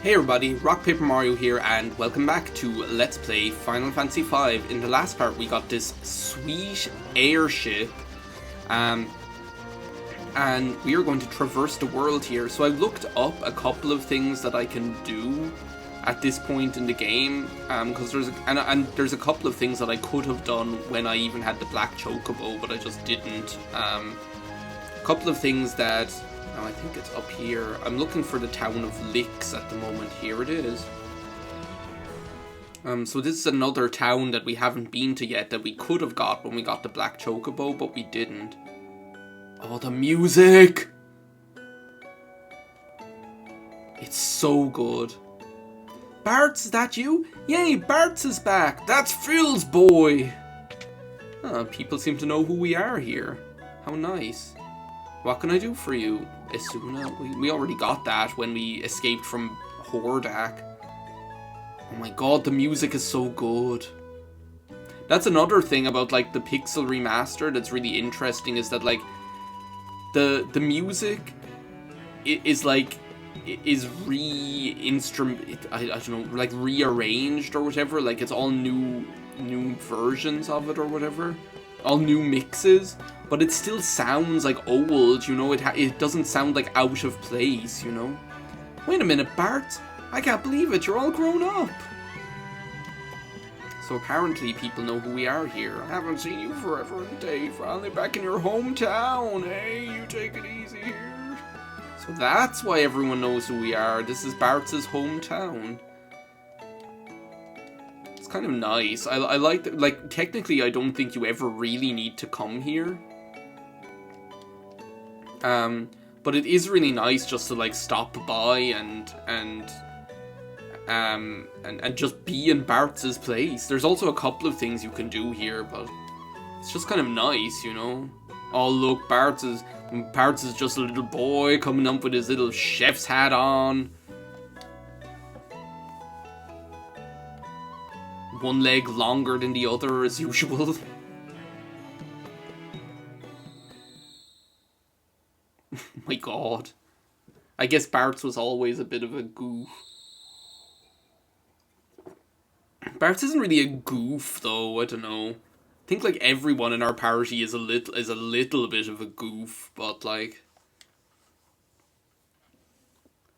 Hey everybody, RockPaperMario here, and welcome back to Let's Play Final Fantasy V. In the last part, we got this sweet airship, and we are going to traverse the world here. So I've looked up a couple of things that I can do at this point in the game, because there's a couple of things that I could have done when I even had the black chocobo, but I just didn't. A couple of things that... Now I think it's up here. I'm looking for the town of Licks at the moment. Here it is. So this is another town that we haven't been to yet that we could have got when we got the black chocobo, but we didn't. Oh, the music! It's so good. Bartz, is that you? Yay, Bartz is back! That's Phil's boy! People seem to know who we are here. How nice. What can I do for you? Isuna? We already got that when we escaped from Hordak. Oh my god, the music is so good. That's another thing about like the Pixel remaster that's really interesting, is that like the music is like is I don't know, like rearranged or whatever. Like it's all new versions of it or whatever, all new mixes. But it still sounds like old, you know, it doesn't sound like out of place, you know. Wait a minute, Bart, I can't believe it, you're all grown up. So apparently people know who we are here. I haven't seen you forever and a day, finally back in your hometown. Hey, you take it easy here. So that's why everyone knows who we are. This is Bart's hometown. It's kind of nice. I like that, like, technically I don't think you ever really need to come here. But it is really nice just to like stop by and just be in Bartz's place. There's also a couple of things you can do here, but it's just kind of nice, you know. Oh look, Bartz is just a little boy coming up with his little chef's hat on. One leg longer than the other as usual. My god. I guess Bartz was always a bit of a goof. Bartz isn't really a goof though, I don't know. I think like everyone in our party is a little bit of a goof, but like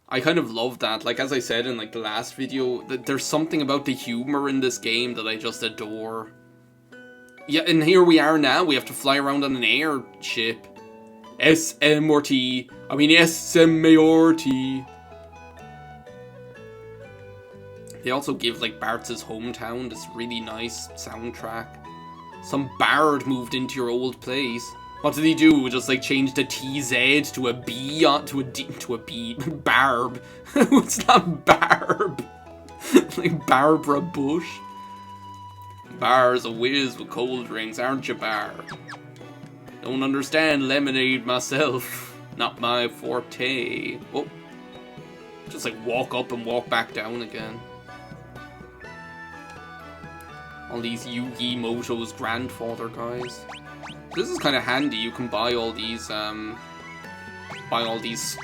I kind of love that. Like as I said in like the last video, that there's something about the humor in this game that I just adore. Yeah, and here we are now, we have to fly around on an airship. S-M-O-R-T. I mean S-M-A-R-T. They also give like Bartz's hometown this really nice soundtrack. Some bard moved into your old place. What did he do? Just like change the TZ to a B to a D to a B. Barb. It's not Barb. Like Barbara Bush. Bar's a whiz with cold drinks, aren't you, Bar? Don't understand lemonade myself. Not my forte. Oh. Just like walk up and walk back down again. All these Yugi Moto's grandfather guys. This is kind of handy. You can buy all these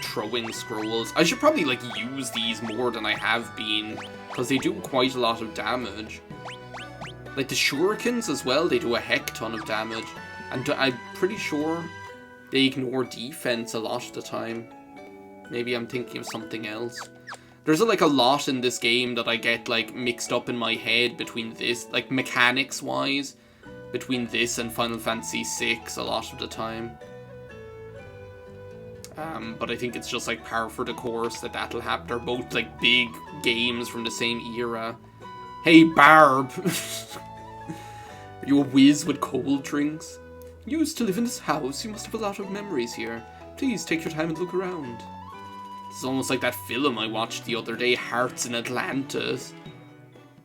throwing scrolls. I should probably like use these more than I have been, because they do quite a lot of damage. Like the shurikens as well, they do a heck ton of damage. And I'm pretty sure they ignore defense a lot of the time. Maybe I'm thinking of something else. There's like a lot in this game that I get like mixed up in my head between this, like mechanics wise, between this and Final Fantasy VI a lot of the time. But I think it's just like par for the course that'll happen. They're both like big games from the same era. Hey Barb! Are you a whiz with cold drinks? You used to live in this house, you must have a lot of memories here. Please take your time and look around. It's almost like that film I watched the other day, Hearts in Atlantis.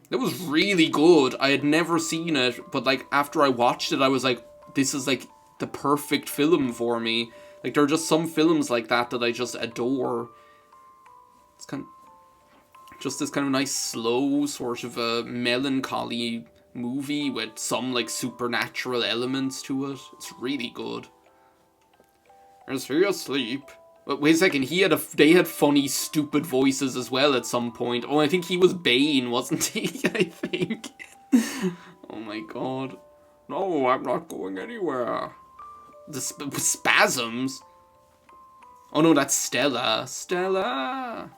That was really good. I had never seen it, but like after I watched it, I was like, this is like the perfect film for me. Like there are just some films like that I just adore. It's kind of just this kind of nice, slow, sort of a melancholy movie with some like supernatural elements to it. It's really good. Is he asleep? But wait a second, they had funny, stupid voices as well at some point. Oh, I think he was Bane, wasn't he? I think. Oh my god. No, I'm not going anywhere. The spasms? Oh no, that's Stella. Stella!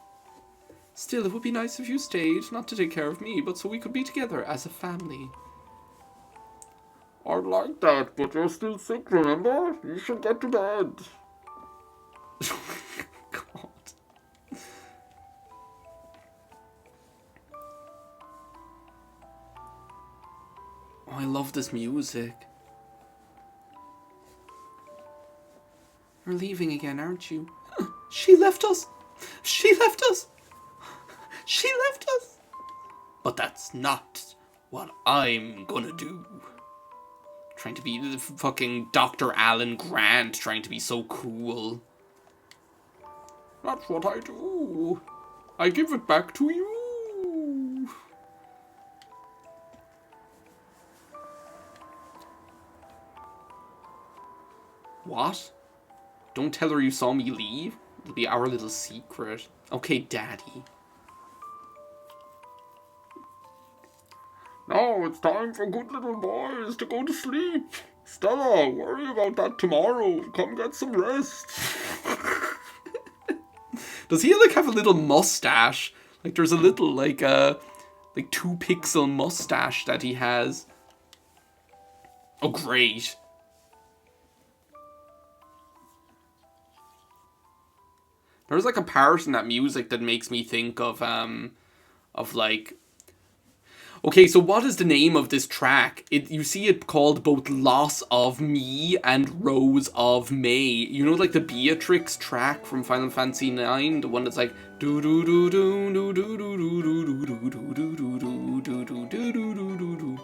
Still, it would be nice if you stayed, not to take care of me, but so we could be together as a family. I'd like that, but you're still sick, remember? You should get to bed. God. Oh, I love this music. You're leaving again, aren't you? She left us! She left us! She left us! But that's not what I'm gonna do. Trying to be the fucking Dr. Alan Grant, trying to be so cool. That's what I do. I give it back to you. What? Don't tell her you saw me leave. It'll be our little secret. Okay, Daddy. Now it's time for good little boys to go to sleep. Stella, worry about that tomorrow. Come get some rest. Does he like have a little mustache? Like there's a little like 2-pixel mustache that he has. Oh great. There's like a part in that music that makes me think of like, okay, so what is the name of this track? You see it called both Loss of Me and Rose of May. You know, like the Beatrix track from Final Fantasy IX, the one that's like do do do do do do do do do do do do do do do do do.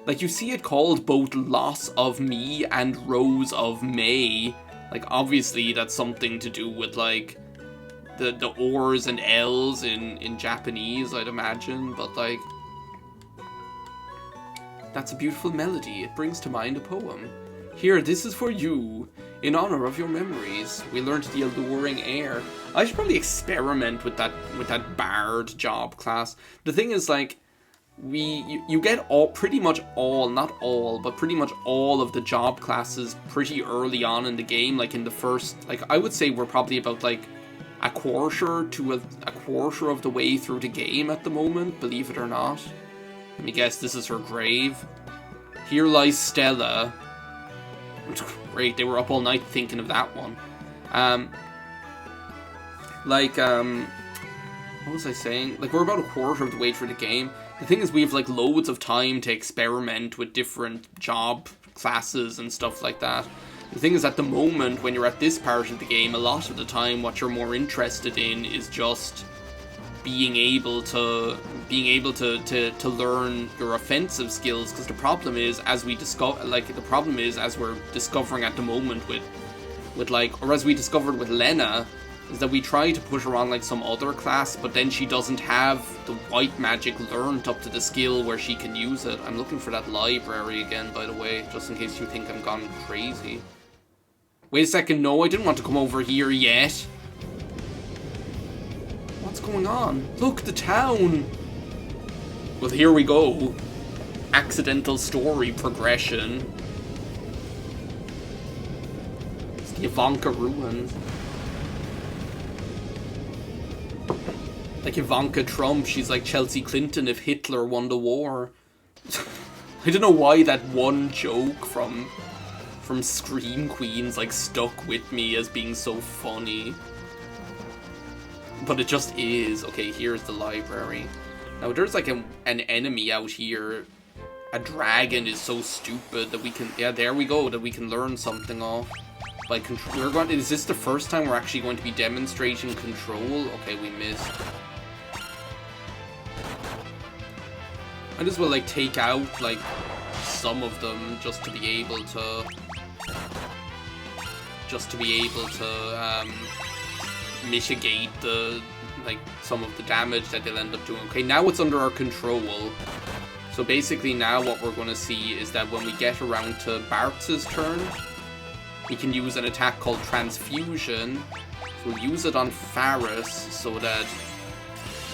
Like you see it called both Loss of Me and Rose of May. Like obviously that's something to do with like the O's and L's in Japanese, I'd imagine, but like that's a beautiful melody. It brings to mind a poem. Here, this is for you. In honor of your memories, we learned the alluring air. I should probably experiment with that bard job class. The thing is, like, you get pretty much all of the job classes pretty early on in the game. Like in the first, like I would say we're probably about like a quarter of the way through the game at the moment. Believe it or not. Let me guess, this is her grave. Here lies Stella. Great, they were up all night thinking of that one. What was I saying? Like, we're about a quarter of the way through the game. The thing is, we have, like, loads of time to experiment with different job classes and stuff like that. The thing is, at the moment, when you're at this part of the game, a lot of the time, what you're more interested in is just being able to learn your offensive skills, because the problem is as we're discovering at the moment with like, or as we discovered with Lena, is that we try to put her on like some other class, but then she doesn't have the white magic learned up to the skill where she can use it. I'm looking for that library again, by the way, just in case you think I'm gone crazy. Wait a second, no, I didn't want to come over here yet. What's going on? Look, the town! Well, here we go. Accidental story progression. It's the Ivanka ruins. Like Ivanka Trump, she's like Chelsea Clinton if Hitler won the war. I don't know why that one joke from Scream Queens like stuck with me as being so funny. But it just is. Okay, here's the library. Now there's like an enemy out here. A dragon is so stupid that we can, yeah, there we go, that we can learn something off. Like, is this the first time we're actually going to be demonstrating control? Okay, we missed. Might as well like take out like some of them just to be able to mitigate some of the damage that they'll end up doing. Okay, now it's under our control. So basically now what we're going to see is that when we get around to Bartz's turn, we can use an attack called Transfusion. So we'll use it on Faris so that...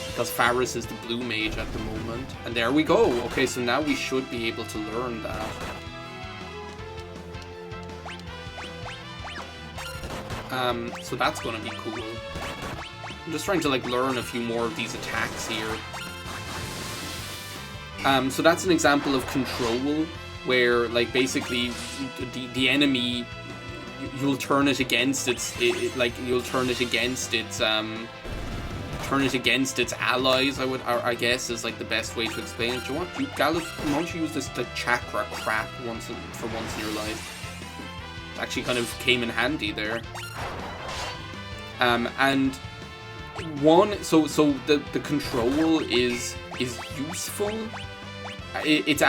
Because Faris is the blue mage at the moment. And there we go. Okay, so now we should be able to learn that. So that's gonna be cool. I'm just trying to like learn a few more of these attacks here. So that's an example of control, where like basically the enemy, you'll turn it against its you'll turn it against its allies. I guess is like the best way to explain it. Do you want Galuf? Why don't you use this the chakra crap for once in your life? It actually kind of came in handy there. And so the control is useful. It's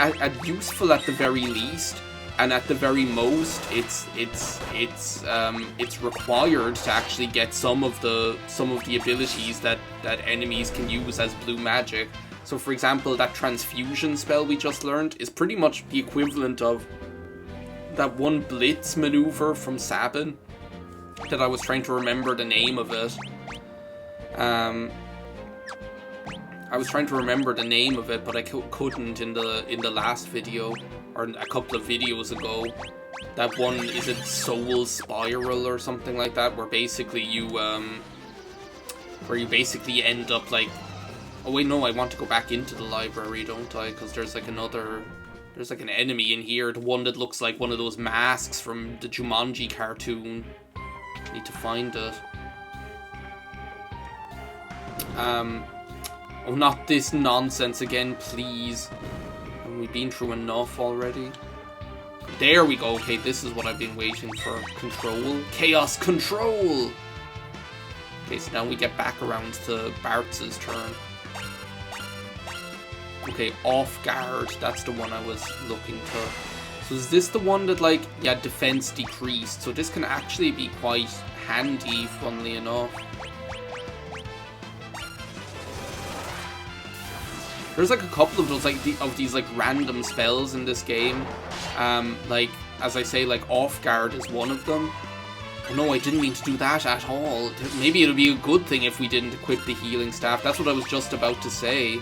useful at the very least, and at the very most, it's required to actually get some of the abilities that enemies can use as blue magic. So, for example, that transfusion spell we just learned is pretty much the equivalent of that one blitz maneuver from Sabin that I was trying to remember the name of it. I was trying to remember the name of it, but I couldn't in the last video, or a couple of videos ago. That one, is it Soul Spiral or something like that, where basically you end up like... Oh wait, no, I want to go back into the library, don't I? Because there's like an enemy in here, the one that looks like one of those masks from the Jumanji cartoon. Need to find it. Oh, not this nonsense again, please. Haven't we been through enough already? There we go. Okay, this is what I've been waiting for. Control. Chaos Control! Okay, so now we get back around to Bartz's turn. Okay, Off Guard. That's the one I was looking to. So is this the one that, like, yeah, defense decreased. So this can actually be quite handy, funnily enough. There's like a couple of those these random spells in this game. Like, as I say, like Off Guard is one of them. Oh no, I didn't mean to do that at all. Maybe it'll be a good thing if we didn't equip the healing staff. That's what I was just about to say.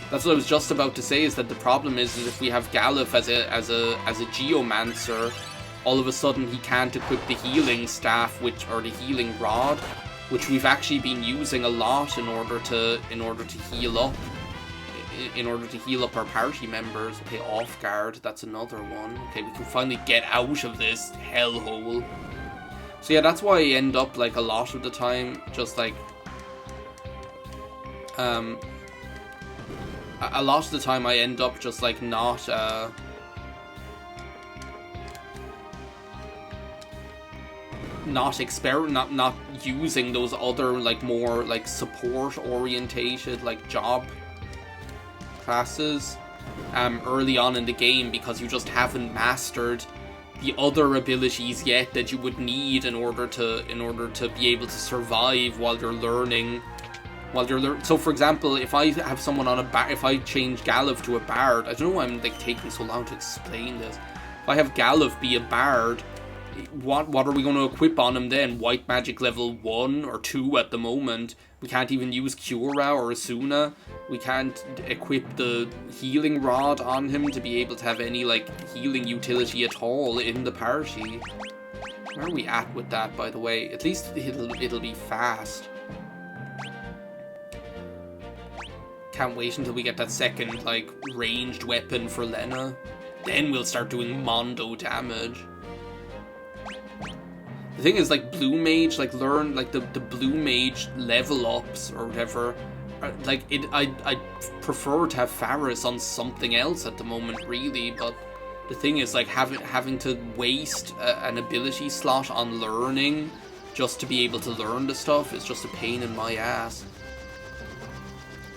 That's what I was just about to say, is that the problem is if we have Galuf as a Geomancer, all of a sudden he can't equip the healing staff, or the healing rod, which we've actually been using a lot in order to heal up our party members. Okay, Off Guard, that's another one. Okay, we can finally get out of this hellhole. So yeah, that's why I end up like a lot of the time just like a lot of the time I end up just like not using those other like more like support orientated like job classes early on in the game, because you just haven't mastered the other abilities yet that you would need in order to be able to survive while you're learning. So for example, if I have someone on if I change Galuf to a bard, I don't know why I'm like taking so long to explain this. If I have Galuf be a bard, what are we going to equip on him then? White magic level 1 or 2 at the moment. We can't even use Cura or Asuna. We can't equip the healing rod on him to be able to have any like healing utility at all in the party. Where are we at with that, by the way? At least it'll be fast. Can't wait until we get that second like ranged weapon for Lena. Then we'll start doing Mondo damage. The thing is, like, Blue Mage, like, learn, like, the Blue Mage level ups or whatever, like, I prefer to have Faris on something else at the moment, really, but the thing is, like, having to waste an ability slot on learning just to be able to learn the stuff is just a pain in my ass.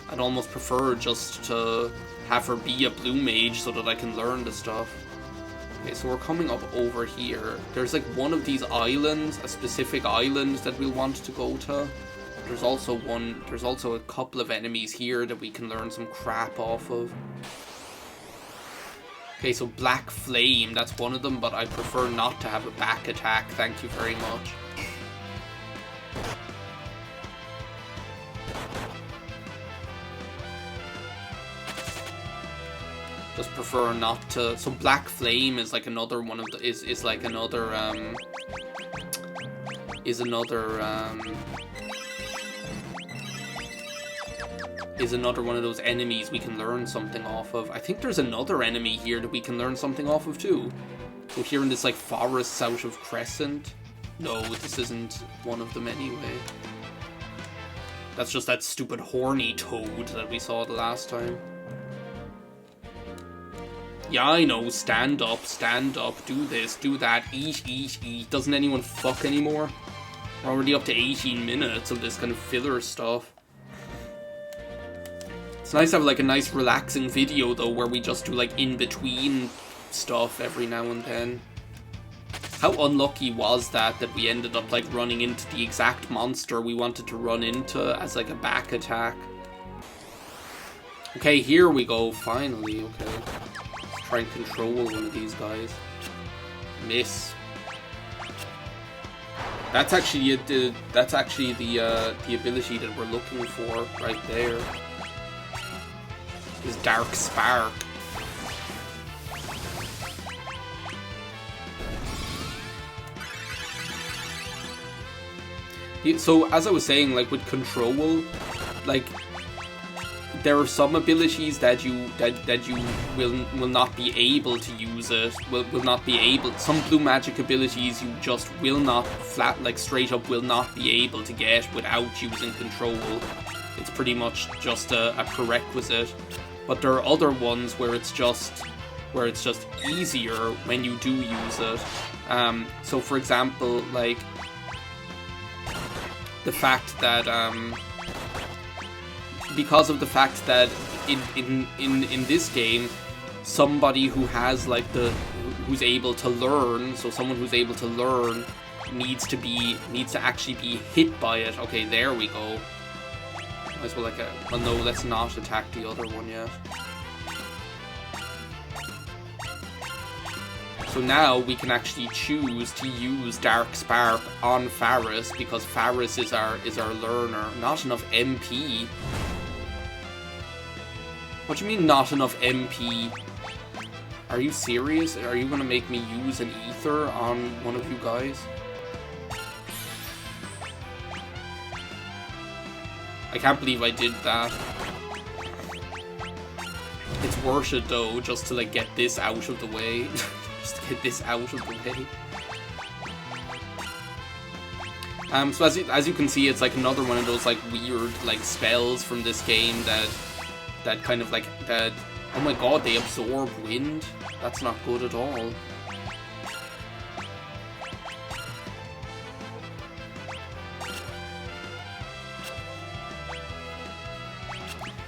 I'd almost prefer just to have her be a Blue Mage so that I can learn the stuff. Okay, so we're coming up over here. There's like one of these islands, a specific island that we'll want to go to. There's also a couple of enemies here that we can learn some crap off of. Okay, so Black Flame, that's one of them, but I prefer not to have a back attack, thank you very much. Just prefer not to. So Black Flame is like another one of the is like another is another one of those enemies we can learn something off of. I think there's another enemy here that we can learn something off of too. So here in this like forest south of Crescent. No, this isn't one of them anyway. That's just that stupid horny toad that we saw the last time. Yeah, I know, stand up, do this, do that, eat, eat, eat. Doesn't anyone fuck anymore? We're already up to 18 minutes of this kind of filler stuff. It's nice to have like a nice relaxing video though, where we just do like in-between stuff every now and then. How unlucky was that we ended up like running into the exact monster we wanted to run into as like a back attack. Okay, here we go, finally, okay. Let's try and control one of these guys. Miss. That's actually the ability that we're looking for right there. Is Dark Spark. So as I was saying, like with control, like there are some abilities that you will not be able to use it. Will not be able. Some blue magic abilities you just will not straight up will not be able to get without using control. It's pretty much just a prerequisite. But there are other ones where it's just easier when you do use it. So for example, like the fact that because of the fact that in this game, somebody who has like who's able to learn, so someone who's able to learn needs to actually be hit by it. Okay, there we go. Might as well well no, let's not attack the other one yet. So now we can actually choose to use Dark Spark on Faris because Faris is our learner. Not enough MP. What do you mean not enough MP? Are you serious? Are you gonna make me use an ether on one of you guys? I can't believe I did that. It's worth it though, just to like get this out of the way. Just to get this out of the way. So as you can see, it's like another one of those like weird like spells from this game that kind of like that. Oh my god, they absorb wind. That's not good at all.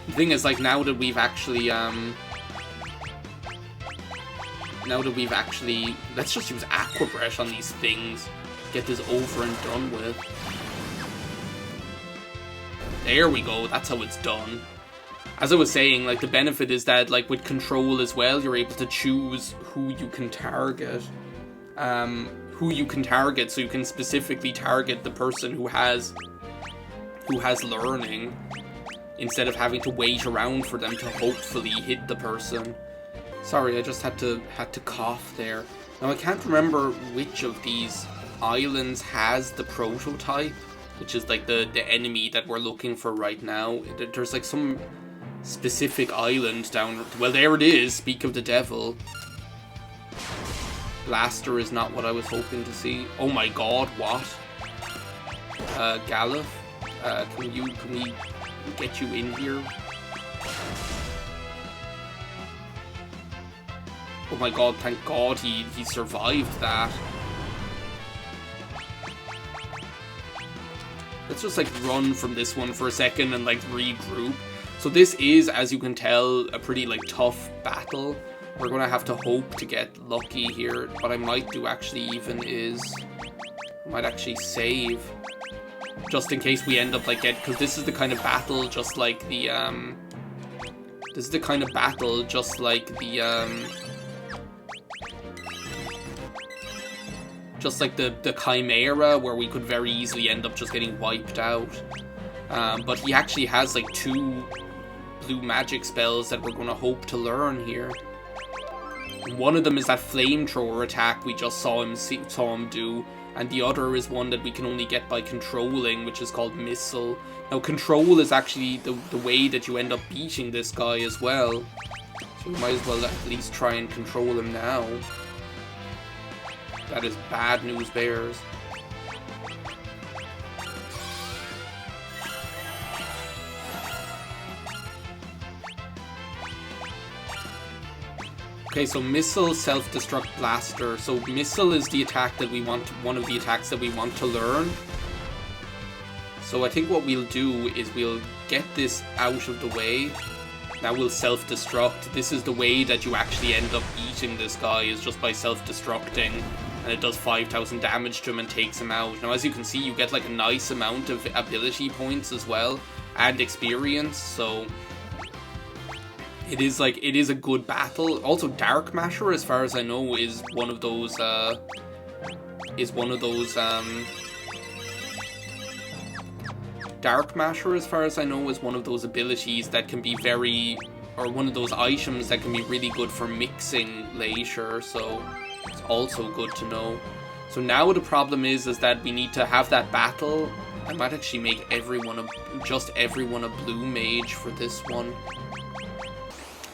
The thing is, like, now that we've actually, let's just use Aqua Breath on these things. Get this over and done with. There we go, that's how it's done. As I was saying, like, the benefit is that, like, with control as well, you're able to choose who you can target. So you can specifically target the person who has learning, instead of having to wait around for them to hopefully hit the person. Sorry, I just had to cough there. Now I can't remember which of these islands has the prototype, which is like the enemy that we're looking for right now. There's like some specific island down. Well, there it is. Speak of the devil. Blaster is not what I was hoping to see. Oh my god, what? Galuf, can we get you in here? Oh my god, thank god he survived that. Let's just like run from this one for a second and like regroup. So this is, as you can tell, a pretty like tough battle. We're gonna have to hope to get lucky here. What I might do actually even is I might actually save, just in case we end up like because this is the kind of battle just like the just like the Chimera, where we could very easily end up just getting wiped out. But he actually has like 2 blue magic spells that we're going to hope to learn here. One of them is that flamethrower attack we just saw him do, and the other is one that we can only get by controlling, which is called Missile. Now, control is actually the way that you end up beating this guy as well, so we might as well at least try and control him now. That is bad news, bears. Okay, so Missile, Self-Destruct, Blaster. So Missile is the attack that we want, one of the attacks that we want to learn. So I think what we'll do is we'll get this out of the way. Now we'll self-destruct. This is the way that you actually end up beating this guy, is just by self-destructing. And it does 5,000 damage to him and takes him out. Now as you can see, you get like a nice amount of ability points as well, and experience, so it is a good battle. Also, Dark Masher, as far as I know, is one of those Dark Masher, as far as I know, is one of those abilities that can be or one of those items that can be really good for mixing later, so it's also good to know. So now the problem is that we need to have that battle. I might actually make just everyone a blue mage for this one.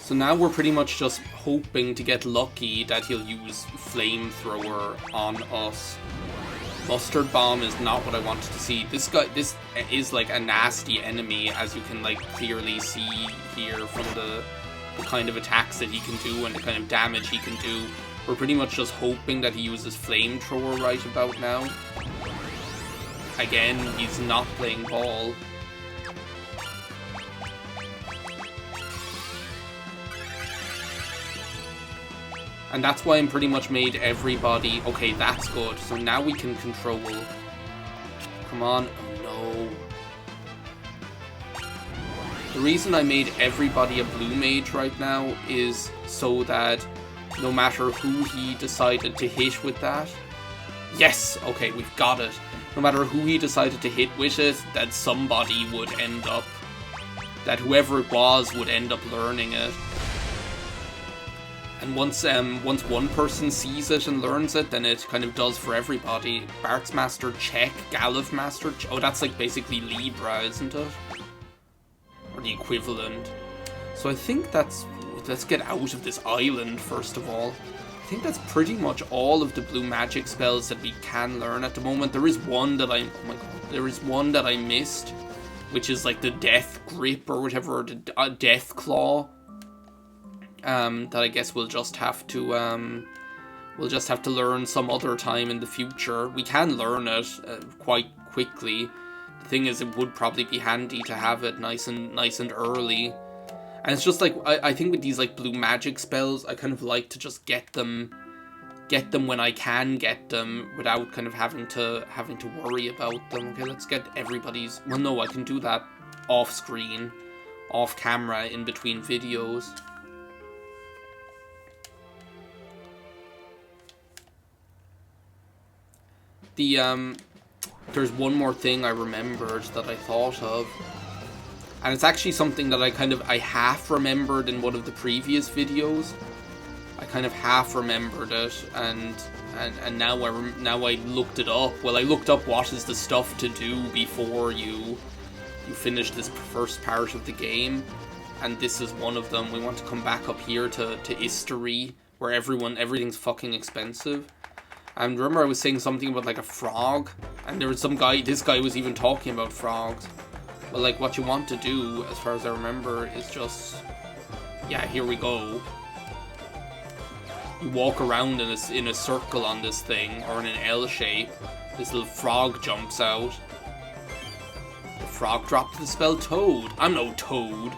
So now we're pretty much just hoping to get lucky that he'll use Flamethrower on us. Mustard Bomb is not what I wanted to see. This is like a nasty enemy, as you can like clearly see here from the kind of attacks that he can do and the kind of damage he can do. We're pretty much just hoping that he uses Flamethrower right about now. Again, he's not playing ball. And that's why I'm pretty much made everybody... Okay, that's good. So now we can control. Come on. Oh, no. The reason I made everybody a blue mage right now is so that no matter who he decided to hit with that... Yes! Okay, we've got it. No matter who he decided to hit with it, that somebody would end up... That whoever it was would end up learning it. And once one person sees it and learns it, then it kind of does for everybody. Bartz Master check, Galliv Master check. Oh, that's like basically Libra, isn't it? Or the equivalent. So I think that's... Let's get out of this island, first of all. I think that's pretty much all of the blue magic spells that we can learn at the moment. There is one that I... Oh my god. There is one that I missed, which is like the Death Grip or whatever, or the Death Claw. That I guess we'll just have to learn some other time in the future. We can learn it quite quickly. The thing is, it would probably be handy to have it nice and early. And it's just like I think with these like blue magic spells, I kind of like to just get them when I can get them without kind of having to worry about them. Okay, let's get everybody's. Well, no, I can do that off screen, off camera, in between videos. There's one more thing I remembered that I thought of, and it's actually something that I half remembered in one of the previous videos. I kind of half remembered it, and now I looked it up. Well, I looked up what is the stuff to do before you finish this first part of the game, and this is one of them. We want to come back up here to Istery, where everything's fucking expensive. And remember I was saying something about like a frog, and there was this guy was even talking about frogs. But like what you want to do, as far as I remember, is just, yeah, here we go. You walk around in a circle on this thing, or in an L shape. This little frog jumps out. The frog dropped the spell Toad. I'm no Toad.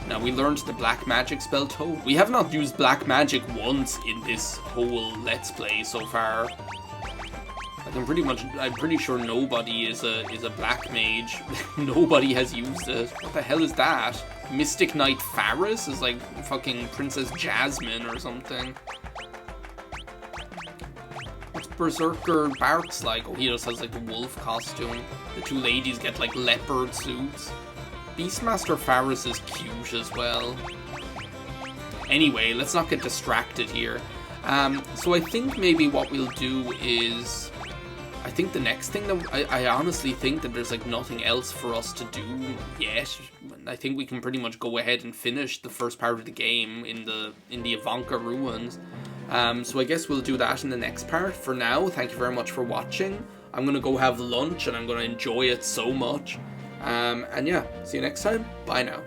Now, we learned the black magic spell Toad. We have not used black magic once in this whole Let's Play so far. Like, I'm pretty sure nobody is a black mage. Nobody has used it. What the hell is that? Mystic Knight Faris is like fucking Princess Jasmine or something. What's Berserker Bartz like? Oh, he just has like the wolf costume. The two ladies get like leopard suits. Beastmaster Faris is cute as well. Anyway, let's not get distracted here. So I think maybe what we'll do is... I think the next thing that... I honestly think that there's like nothing else for us to do yet. I think we can pretty much go ahead and finish the first part of the game in the Ivanka ruins. So I guess we'll do that in the next part. For now, thank you very much for watching. I'm going to go have lunch and I'm going to enjoy it so much. And yeah, see you next time. Bye now.